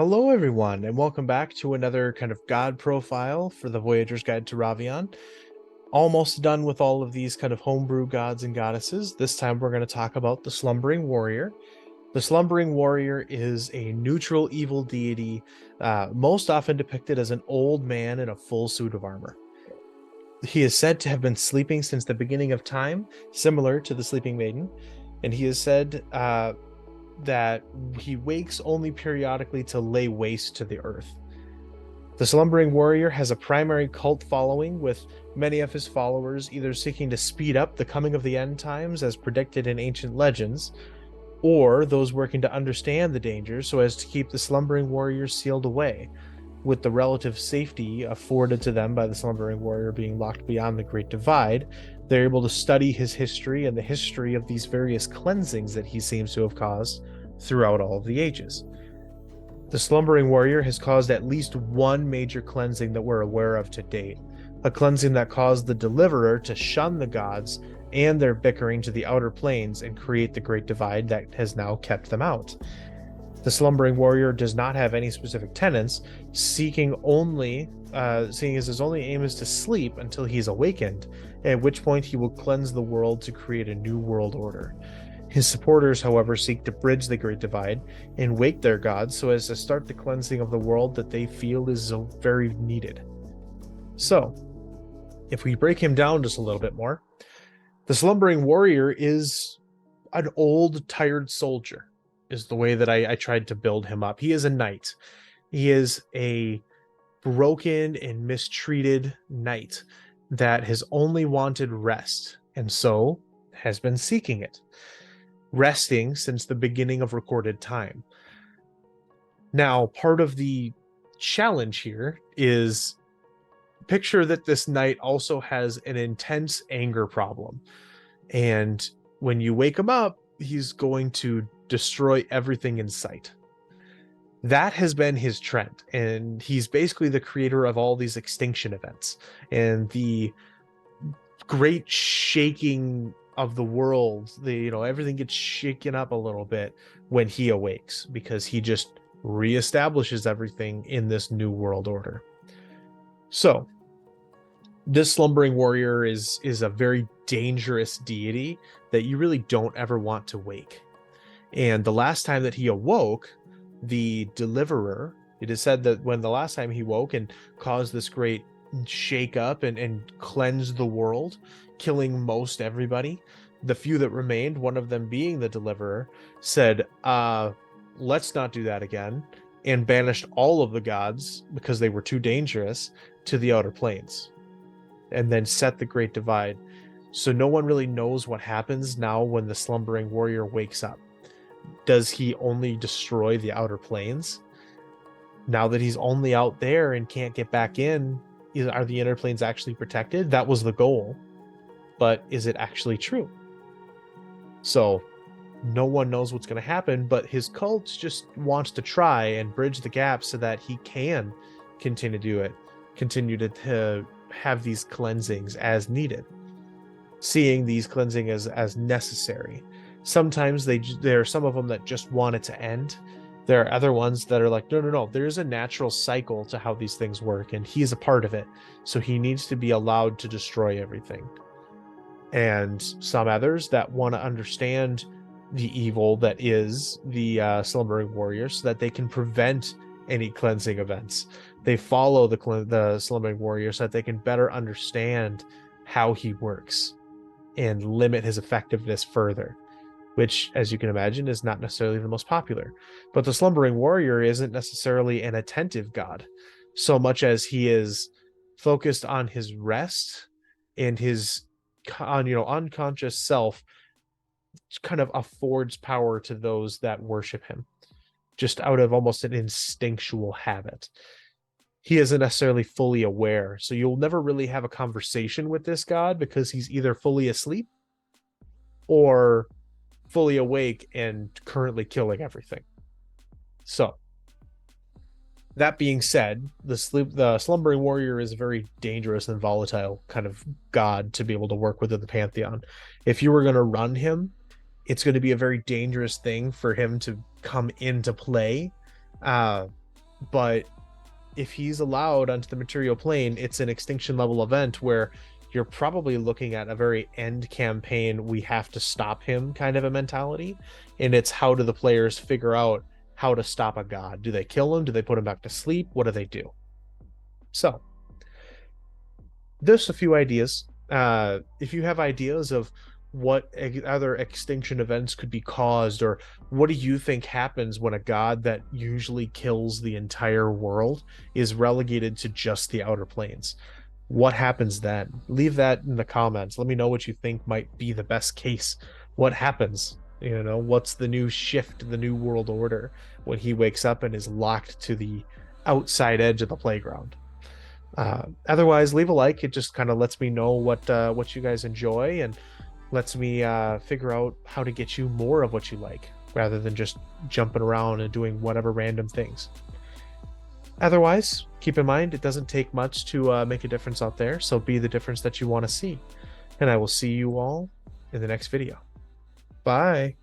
Hello, everyone, and welcome back to another kind of god profile for the Voyager's Guide to Ravean. Almost done with all of these kind of homebrew gods and goddesses. This time we're going to talk about the Slumbering Warrior. The Slumbering Warrior is a neutral evil deity, most often depicted as an old man in a full suit of armor. He is said to have been sleeping since the beginning of time, similar to the Sleeping Maiden, and he is said that he wakes only periodically to lay waste to the earth. The Slumbering Warrior has a primary cult following, with many of his followers either seeking to speed up the coming of the end times as predicted in ancient legends, or those working to understand the dangers so as to keep the Slumbering Warrior sealed away, with the relative safety afforded to them by the Slumbering Warrior being locked beyond the Great Divide. They're able to study his history and the history of these various cleansings that he seems to have caused throughout all of the ages. The Slumbering Warrior has caused at least one major cleansing that we're aware of to date, a cleansing that caused the Deliverer to shun the gods and their bickering to the outer planes and create the Great Divide that has now kept them out. The Slumbering Warrior does not have any specific tenets, seeing as his only aim is to sleep until he's awakened, at which point he will cleanse the world to create a new world order. His supporters, however, seek to bridge the Great Divide and wake their gods so as to start the cleansing of the world that they feel is very needed. So, if we break him down just a little bit more, the Slumbering Warrior is an old, tired soldier, is the way that I tried to build him up. He is a knight. He is a broken and mistreated knight that has only wanted rest, and so has been seeking it, resting since the beginning of recorded time. Now, part of the challenge here is picture that this knight also has an intense anger problem, and when you wake him up, he's going to destroy everything in sight. That has been his trend, and he's basically the creator of all these extinction events and the great shaking of the world. Everything gets shaken up a little bit when he awakes, because he just reestablishes everything in this new world order. So this Slumbering Warrior is a very dangerous deity that you really don't ever want to wake. And the last time that he awoke, the Deliverer, it is said that when the last time he woke and caused this great shake up and cleansed the world, killing most everybody, the few that remained, one of them being the Deliverer, said, let's not do that again, and banished all of the gods, because they were too dangerous, to the outer planes, and then set the Great Divide. So no one really knows what happens now when the Slumbering Warrior wakes up. Does he only destroy the outer planes? Now that he's only out there and can't get back in, are the inner planes actually protected? That was the goal, but is it actually true? So no one knows what's going to happen, but his cult just wants to try and bridge the gap so that he can continue to do it, continue to have these cleansings as needed, seeing these cleansing as necessary. Sometimes there are some of them that just want it to end. There are other ones that are like, no, there's a natural cycle to how these things work, and he's a part of it, so he needs to be allowed to destroy everything. And some others that want to understand the evil that is the Slumbering Warrior so that they can prevent any cleansing events. They follow the Slumbering Warrior so that they can better understand how he works and limit his effectiveness further, which, as you can imagine, is not necessarily the most popular. But the Slumbering Warrior isn't necessarily an attentive god, so much as he is focused on his rest and his unconscious self kind of affords power to those that worship him, just out of almost an instinctual habit. He isn't necessarily fully aware, so you'll never really have a conversation with this god, because he's either fully asleep or fully awake and currently killing everything. So that being said, the Slumbering Warrior is a very dangerous and volatile kind of god to be able to work with in the Pantheon. If you were going to run him, it's going to be a very dangerous thing for him to come into play But if he's allowed onto the material plane, it's an extinction level event where you're probably looking at a very end campaign, we have to stop him kind of a mentality. And it's how do the players figure out how to stop a god? Do they kill him? Do they put him back to sleep? What do they do? So there's a few ideas. If you have ideas of what other extinction events could be caused, or what do you think happens when a god that usually kills the entire world is relegated to just the outer planes? What happens then? Leave that in the comments. Let me know what you think might be the best case. What happens? What's the new shift, the new world order when he wakes up and is locked to the outside edge of the playground? Otherwise, leave a like. It just kind of lets me know what you guys enjoy, and lets me figure out how to get you more of what you like, rather than just jumping around and doing whatever random things. Otherwise, keep in mind, it doesn't take much to make a difference out there, so be the difference that you want to see. And I will see you all in the next video. Bye.